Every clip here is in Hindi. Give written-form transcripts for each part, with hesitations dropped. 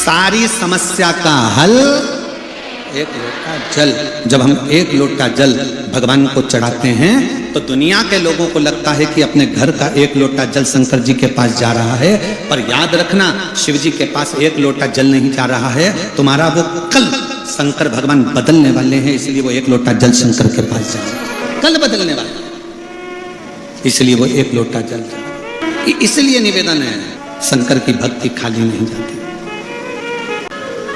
सारी समस्या का हल एक लोटा जल। जब हम एक लोटा जल भगवान को चढ़ाते हैं तो दुनिया के लोगों को लगता है कि अपने घर का एक लोटा जल शंकर जी के पास जा रहा है, पर याद रखना शिव जी के पास एक लोटा जल नहीं जा रहा है। तुम्हारा वो कल शंकर भगवान बदलने वाले हैं, इसलिए वो एक लोटा जल शंकर के पास जाए। कल बदलने वाले, इसलिए वो एक लोटा जल जाए। इसलिए निवेदन है, शंकर की भक्ति खाली नहीं जाती।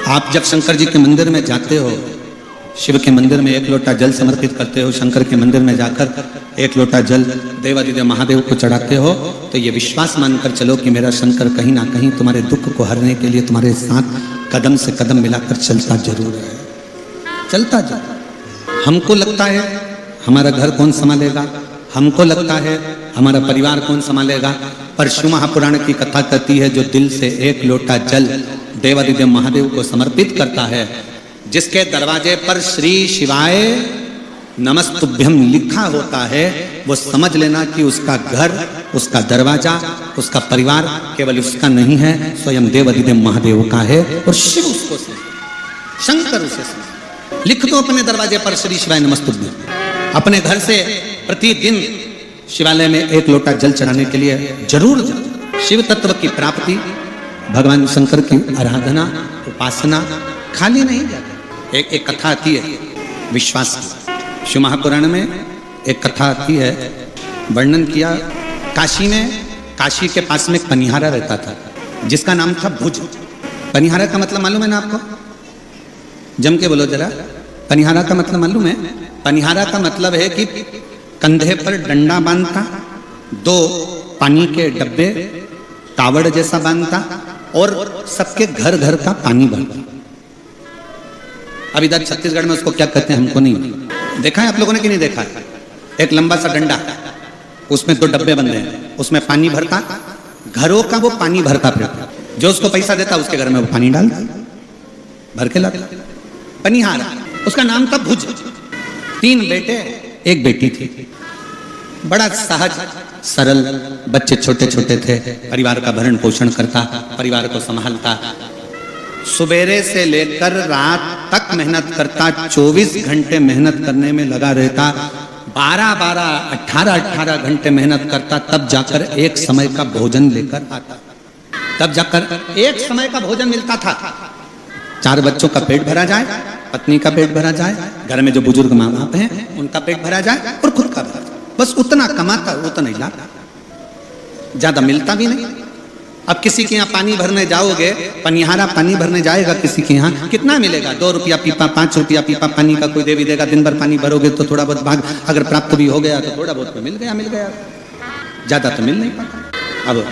आप जब शंकर जी के मंदिर में जाते हो, शिव के मंदिर में एक लोटा जल समर्पित करते हो, शंकर के मंदिर में जाकर एक लोटा जल देवादिदेव महादेव को चढ़ाते हो, तो ये विश्वास मानकर चलो कि मेरा शंकर कहीं ना कहीं तुम्हारे दुख को हरने के लिए तुम्हारे साथ कदम से कदम मिलाकर चलता जरूर है, चलता जा। हमको लगता है हमारा घर कौन संभालेगा, हमको लगता है हमारा परिवार कौन संभालेगा, पर शिव महापुराण की कथा कहती है जो दिल से एक लोटा जल देवादिदेव महादेव को समर्पित करता है, जिसके दरवाजे पर श्री शिवाय नमस्तुभ्यम लिखा होता है, वो समझ लेना कि उसका घर, उसका दरवाजा, उसका परिवार केवल उसका नहीं है, स्वयं देवादिदेव महादेव का है। और शिव उसको शंकर उसे लिख दो अपने दरवाजे पर श्री शिवाय नमस्तुभ्यम। अपने घर से प्रतिदिन शिवालय में एक लोटा जल चढ़ाने के लिए जरूर जाओ। शिव तत्व की प्राप्ति, भगवान शंकर की आराधना, उपासना खाली नहीं जाती। एक कथा आती है विश्वास की, शिव महापुराण में एक कथा आती है, वर्णन किया काशी में, काशी के पास में एक पनिहारा रहता था जिसका नाम था भुज। पनिहारा का मतलब मालूम है ना आपको? जम के बोलो जरा, पनिहारा का मतलब मालूम है? पनिहारा का मतलब है कि कंधे पर डंडा बांधता, दो पानी के डब्बे कावड़ जैसा बांधता और सबके घर घर का पानी भरता। अब इधर छत्तीसगढ़ में उसको क्या कहते हैं हमको नहीं देखा है, आप लोगों ने कि नहीं देखा है? एक लंबा सा डंडा, उसमें दो डब्बे बंधे हैं, उसमें पानी भरता, घरों का वो पानी भरता फिरता, जो उसको पैसा देता उसके घर में वो पानी डालता, भर के लाता। पनिहारा, उसका नाम था भुज। 3 बेटे एक बेटी थी। बड़ा सहज सरल, बच्चे छोटे छोटे थे, परिवार का भरण पोषण करता, परिवार को संभालता, सुबेरे से लेकर रात तक मेहनत करता, 24 घंटे मेहनत करने में लगा रहता, 12-12, 18-18 घंटे मेहनत करता, तब जाकर एक समय का भोजन लेकर आता, तब जाकर एक समय का भोजन मिलता था। 4 बच्चों का पेट भरा जाए, पत्नी का पेट भरा जाए, घर में जो बुजुर्ग माँ बाप हैं उनका पेट भरा जाए और खुद का भरा जाए, बस उतना कमाता, उतना ही लाता, ज्यादा मिलता भी नहीं। अब किसी के यहाँ पानी भरने जाओगे, पनिहारा पानी भरने जाएगा किसी के यहाँ, कितना मिलेगा? 2 रुपया पीपा, 5 रुपया पीपा पानी का कोई दे भी देगा। दिन भर पानी भरोगे तो थोड़ा बहुत भाग अगर प्राप्त भी हो गया तो थोड़ा बहुत तो मिल गया, ज्यादा तो मिल नहीं पाता। अब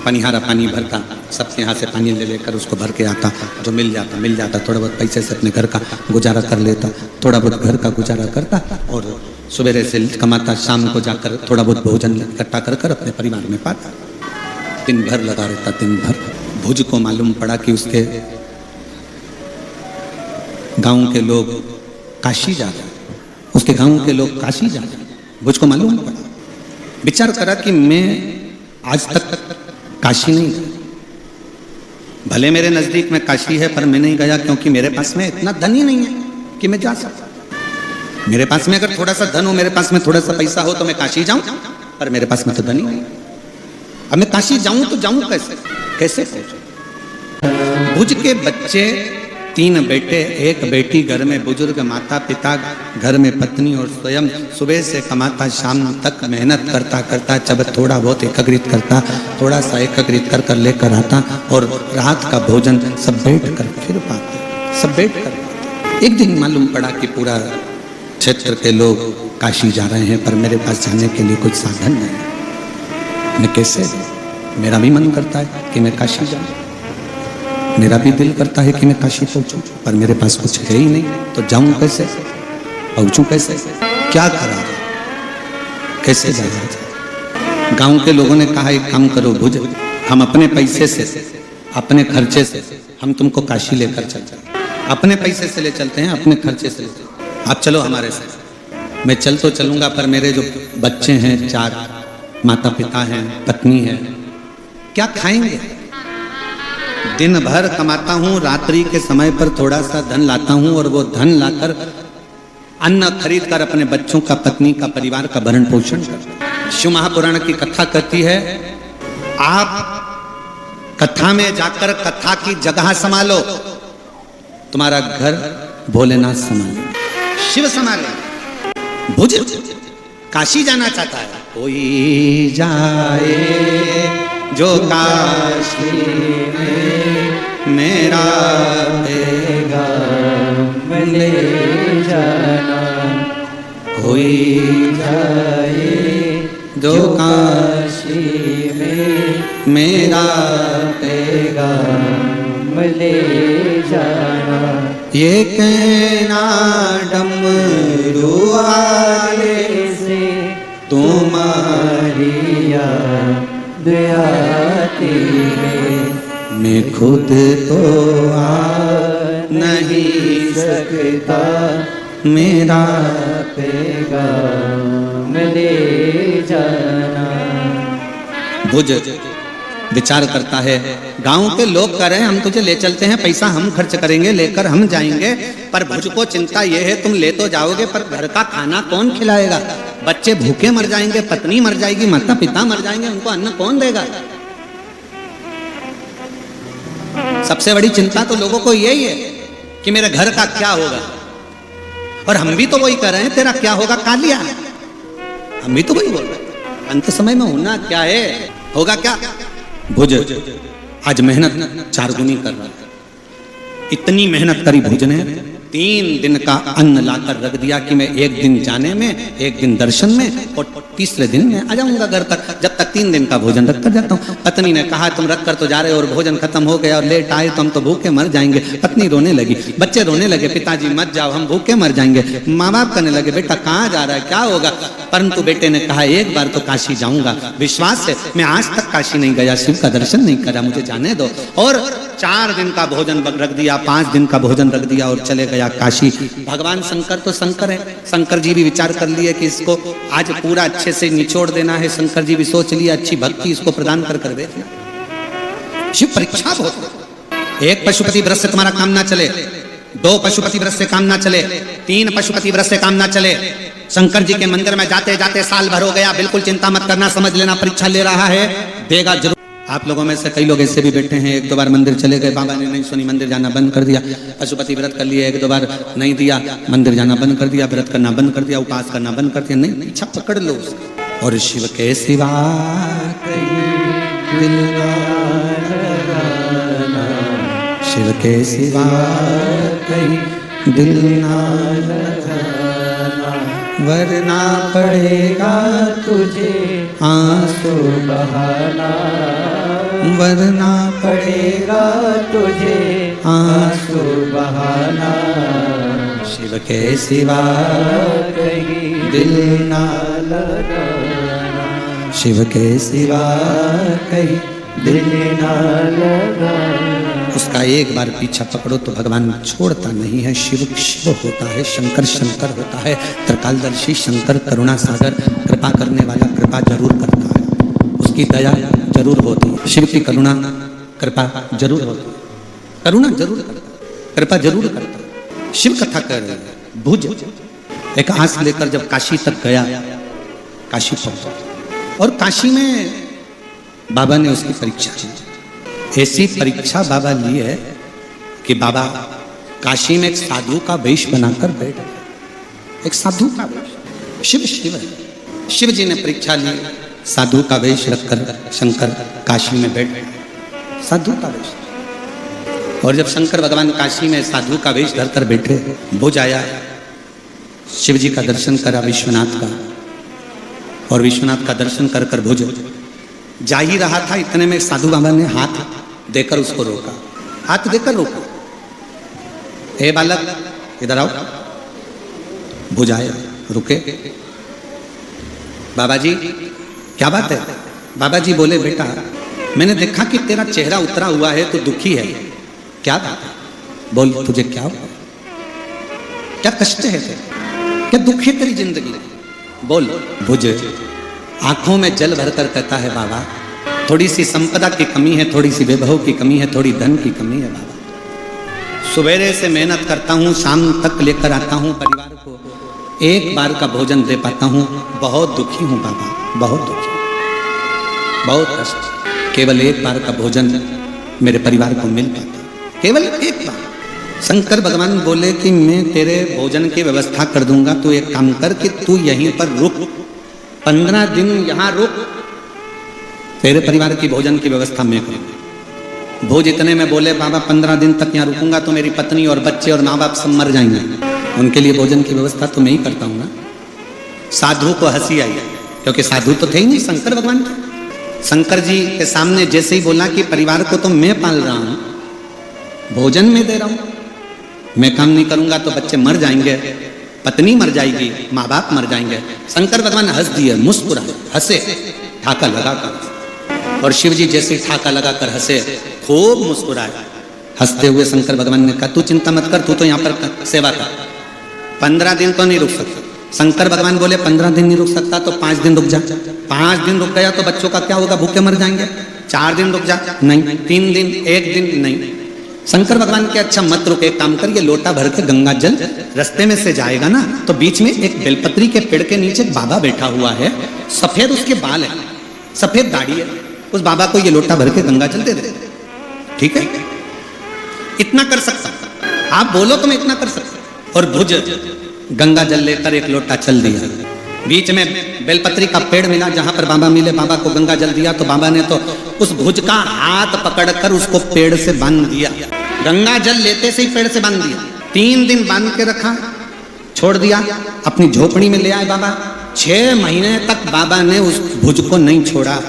पनिहारा पानी भरता, सबके यहाँ से पानी ले लेकर उसको भर के आता, जो मिल जाता, थोड़ा बहुत पैसे से अपने घर का गुजारा कर लेता, थोड़ा बहुत घर का गुजारा करता और सवेरे से कमाता, शाम को जाकर थोड़ा बहुत भोजन इकट्ठा कर कर अपने परिवार में पाता। दिन भर लगा रहता, दिन भर। भुज को मालूम पड़ा कि उसके गांव के लोग काशी जा रहे, उसके गांव के लोग काशी जा रहे। भुज को मालूम पड़ा, विचार करा कि मैं आज तक काशी नहीं गया, भले मेरे नजदीक में काशी है पर मैं नहीं गया क्योंकि मेरे पास में इतना धन ही नहीं है कि मैं जा सकता। मेरे पास में अगर थोड़ा सा धन हो, मेरे पास में थोड़ा सा पैसा हो तो मैं काशी जाऊं, पर मेरे पास में तो धन ही नहीं। अब मैं काशी जाऊं तो जाऊं कैसे? भुज के बच्चे 3 बेटे, 1 बेटी, घर में बुजुर्ग माता पिता, घर में पत्नी और स्वयं सुबह से कमाता, शाम तक मेहनत करता, जब थोड़ा बहुत एकत्रित करता, थोड़ा सा एकत्रित कर लेकर आता और रात का भोजन सब बैठ कर फिर पाते, सब बैठ कर। एक दिन मालूम पड़ा कि पूरा क्षेत्र के लोग काशी जा रहे हैं, पर मेरे पास जाने के लिए कुछ साधन नहीं है। मैं कैसे? मेरा भी मन करता है कि मैं काशी जाऊं, मेरा भी दिल करता है कि मैं काशी पहुंचूं, पर मेरे पास कुछ है ही नहीं, तो जाऊं कैसे, पहुंचूं कैसे, क्या करा जाए, कैसे जाया जाए? गांव के लोगों ने कहा एक काम करो भुज, हम अपने पैसे से, अपने खर्चे से हम तुमको काशी लेकर चलते हैं, अपने पैसे से ले चलते हैं, अपने खर्चे से, आप चलो हमारे साथ। मैं चल तो चलूंगा, पर मेरे जो बच्चे हैं 4, माता पिता हैं, पत्नी है, क्या खाएंगे? दिन भर कमाता हूँ, रात्रि के समय पर थोड़ा सा धन लाता हूँ और वो धन लाकर अन्न खरीद कर अपने बच्चों का, पत्नी का, परिवार का भरण पोषण करता हूँ। शिव महापुराण की कथा कहती है, आप कथा में जाकर कथा की जगह संभालो, तुम्हारा घर भोलेनाथ संभाले, शिव संभाले। भुज काशी जाना चाहता है, कोई जाए जो काशी में मेरा पैगाम ले जाना, कोई जाए जो काशी में मेरा पैगाम ले जाना। ये कहना डमरू वाले से तुम्हारी याद आती है, मैं खुद तो आ नहीं सकता, मेरा पैगाम ले जाना। भुज विचार करता है, गांव के लोग कह रहे हैं हम तुझे ले चलते हैं, पैसा हम खर्च करेंगे, लेकर हम जाएंगे, पर भुज को चिंता यह है तुम ले तो जाओगे पर घर का खाना कौन खिलाएगा, बच्चे भूखे मर जाएंगे, पत्नी मर जाएगी, माता पिता मर जाएंगे, उनको अन्न कौन देगा। सबसे बड़ी चिंता तो लोगों को यही है कि मेरे घर का क्या होगा। और हम भी तो वही कर रहे हैं, तेरा क्या होगा कालिया, हम भी तो वही बोल रहे हैं। अंत समय में होना क्या है, होगा क्या। भुज आज मेहनत 4 गुनी कर रहा है। इतनी मेहनत करी भुज ने, 3 दिन का अन्न लाकर रख दिया कि मैं 1 दिन जाने में, 1 दिन दर्शन में और तीसरे दिन में आ जाऊंगा घर तक, जब तक 3 दिन का भोजन रख कर जाता हूँ। पत्नी ने कहा तुम रख कर तो जा रहे हो और भोजन खत्म हो गया और लेट आए तो हम तो भूखे मर जाएंगे। पत्नी रोने लगी, बच्चे रोने लगे, पिताजी मत जाओ हम भूखे मर जाएंगे। माँ बाप कहने लगे बेटा कहाँ जा रहा है, क्या होगा। परंतु बेटे ने कहा एक बार तो काशी जाऊंगा, विश्वास है, मैं आज तक काशी नहीं गया, शिव का दर्शन नहीं करा, मुझे जाने दो। और 4 दिन का भोजन रख दिया, 5 दिन का भोजन रख दिया और चले गया काशी। भगवान शंकर तो शंकर है, शंकर जी भी विचार कर लिए कि इसको आज पूरा अच्छे से निचोड़ देना है। शंकर जी भी सोच लिया अच्छी भक्ति इसको प्रदान कर कर देना। शिव परीक्षा बहुत, 1 पशुपति व्रत से तुम्हारा काम ना चले, 2 पशुपति व्रत से काम ना चले, 3 पशुपति व्रत से काम ना चले। शंकर जी के मंदिर में जाते जाते साल भर हो गया, बिल्कुल चिंता मत करना, समझ लेना परीक्षा ले रहा है, देगा जरूर। आप लोगों में से कई लोग ऐसे भी बैठे हैं, 1-2 बार मंदिर चले गए, बाबा ने नहीं सुनी, मंदिर जाना बंद कर दिया। पशुपति व्रत कर लिए, 1-2 बार नहीं दिया, मंदिर जाना बंद कर दिया, व्रत करना बंद कर दिया, उपास करना बंद कर दिया। नहीं, इच्छा पकड़ लो उसकी। और शिव के सिवा कहीं दिल ना लगाना, शिव के सिवा कहीं दिल ना लगाना, वरना पड़ेगा तुझे आंसू बहाना, वरना पड़ेगा तुझे आंसू बहाना। शिव के सिवा कहीं दिल ना लगाना, शिव के सिवा कहीं दिल ना लगाना। उसका एक बार पीछा पकड़ो तो भगवान छोड़ता नहीं है। शिव शिव होता है, शंकर शंकर होता है, त्रिकालदर्शी शंकर करुणा सागर, कृपा करने वाला कृपा जरूर करता है, उसकी दया जरूर होती है। शिव की करुणा कृपा जरूर होती है, करुणा जरूर करता है, कृपा जरूर करता है। शिव कथा कर रहे हैं। भुज एक आस लेकर जब काशी तक गया, काशी पहुंचा और काशी में बाबा ने उसकी परीक्षा की। ऐसी परीक्षा बाबा ली है कि बाबा काशी में एक साधु का वेश बनाकर बैठ गए, एक साधु का वेश। शिव शिव है, शिव जी ने परीक्षा ली, साधु का वेश रखकर शंकर काशी में बैठ गए, साधु का वेश। और जब शंकर भगवान काशी में साधु का वेश धरकर बैठे, भुज आया, शिव जी का दर्शन करा विश्वनाथ का, और विश्वनाथ का दर्शन कर कर भुज जा ही रहा था, इतने में साधु बाबा ने हाथ देकर उसको रोका, हाथ देकर रोका, हे बालक इधर आओ। भुज आए, रुके। बाबा जी क्या बात है। बाबा जी बोले बेटा मैंने देखा कि तेरा चेहरा उतरा हुआ है, तो दुखी है, क्या बात है, बोल तुझे क्या हुआ, क्या कष्ट है तेरे, क्या दुख है तेरी जिंदगी, बोल। भुज आंखों में जल भरकर कहता है बाबा थोड़ी सी संपदा की कमी है, थोड़ी सी वैभव की कमी है, थोड़ी धन की कमी है बाबा। सवेरे से मेहनत करता हूँ, शाम तक लेकर आता हूँ, परिवार को एक बार का भोजन दे पाता हूँ। बहुत दुखी हूँ बाबा, बहुत दुखी, बहुत कष्ट। केवल एक बार का भोजन मेरे परिवार को मिल पाता, केवल एक बार। शंकर भगवान बोले कि मैं तेरे भोजन की व्यवस्था कर दूंगा, तू एक काम कर कि तू यहीं पर रुक, 15 दिन यहाँ रुक, तेरे परिवार की भोजन की व्यवस्था मैं करूंगा। भोज इतने में बोले बाबा 15 दिन तक यहाँ रुकूंगा तो मेरी पत्नी और बच्चे और माँ बाप सब मर जाएंगे, उनके लिए भोजन की व्यवस्था तो मैं ही करता हूँ ना। साधु को हंसी आई, क्योंकि साधु तो थे ही नहीं शंकर भगवान। शंकर जी के सामने जैसे ही बोला कि परिवार को तो मैं पाल रहा हूँ, भोजन में दे रहा हूँ, मैं काम नहीं करूंगा तो बच्चे मर जाएंगे, पत्नी मर जाएगी, माँ बाप मर जाएंगे। शंकर भगवान हंस दिए, मुस्कुराए, हंसे, ठाका लगाकर। और शिव जी जैसे ठाका लगाकर हंसे, खूब मुस्कुराए। हंसते हुए शंकर भगवान ने कहा तू चिंता मत कर, तू तो यहाँ पर सेवा कर, 15 दिन तो नहीं रुक सकता। शंकर भगवान बोले 15 दिन नहीं रुक सकता तो 5 दिन रुक जा। 5 दिन रुक गया तो बच्चों का क्या होगा, भूखे मर जाएंगे। 4 दिन रुक जा, नहीं। 3 दिन, 1 दिन, नहीं। शंकर भगवान के अच्छा मत रुक, एक काम कर, ये लोटा भर के गंगा जल रास्ते में से जाएगा ना तो बीच में एक बेलपत्री के पेड़ के नीचे बाबा बैठा हुआ है, सफेद उसके बाल है, सफेद दाढ़ी है, उस बाबा को ये लोटा भर के गंगा जल दे दे, ठीक है? इतना कर सकता, आप बोलो तो मैं इतना कर सकता। और भुज गंगा जल लेकर एक लोटा चल दिया, बीच में बेलपत्री का पेड़ मिला जहां पर बाबा मिले, बाबा को गंगा जल दिया तो बाबा ने तो उस भुज का हाथ पकड़कर उसको पेड़ से बांध दिया। गंगा जल लेते से ही पेड़ से बांध दिया। 3 दिन बांध के रखा, छोड़ दिया, अपनी झोपड़ी में ले आए बाबा। 6 महीने तक बाबा ने उस भुज को नहीं छोड़ा,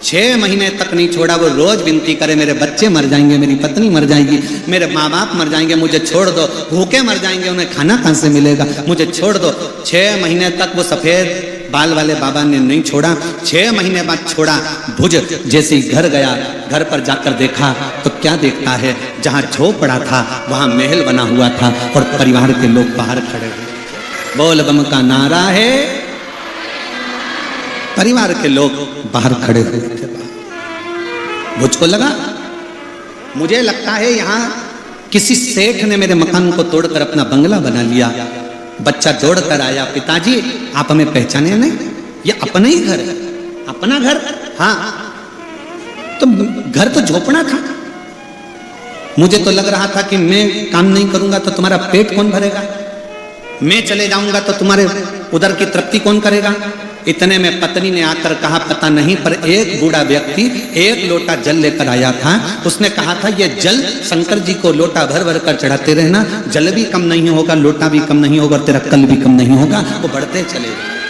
6 महीने तक नहीं छोड़ा। वो रोज विनती करे मेरे बच्चे मर जाएंगे, मेरी पत्नी मर जाएगी, मेरे माँ बाप मर जाएंगे, मुझे छोड़ दो, भूखे मर जाएंगे, उन्हें खाना कहाँ से मिलेगा, मुझे छोड़ दो। 6 महीने तक वो सफेद बाल वाले बाबा ने नहीं छोड़ा। 6 महीने बाद छोड़ा। भुज जैसे ही घर गया, घर पर जाकर देखा तो क्या देखता है, जहाँ झोपड़ा था वहाँ महल बना हुआ था और परिवार के लोग बाहर खड़े हुए। बोल बम का नारा है, परिवार के लोग बाहर खड़े हुए थे। भुज को लगा, मुझे लगता है यहाँ किसी सेठ ने मेरे मकान को तोड़कर अपना बंगला बना लिया। बच्चा दौड़ कर आया, पिताजी आप हमें पहचाने नहीं, ये अपना ही घर है। अपना घर? हाँ। तो घर तो झोपड़ा था। मुझे तो लग रहा था कि मैं काम नहीं करूंगा तो तुम्हारा पेट कौन भरेगा, मैं चले जाऊंगा तो तुम्हारे उधर की तृप्ति कौन करेगा। इतने में पत्नी ने आकर कहा पता नहीं, पर एक बूढ़ा व्यक्ति 1 लोटा जल लेकर आया था। उसने कहा था ये जल शंकर जी को लोटा भर भर कर चढ़ाते रहना, जल भी कम नहीं होगा, लोटा भी कम नहीं होगा, तेरा कल भी कम नहीं होगा। वो बढ़ते चले गए।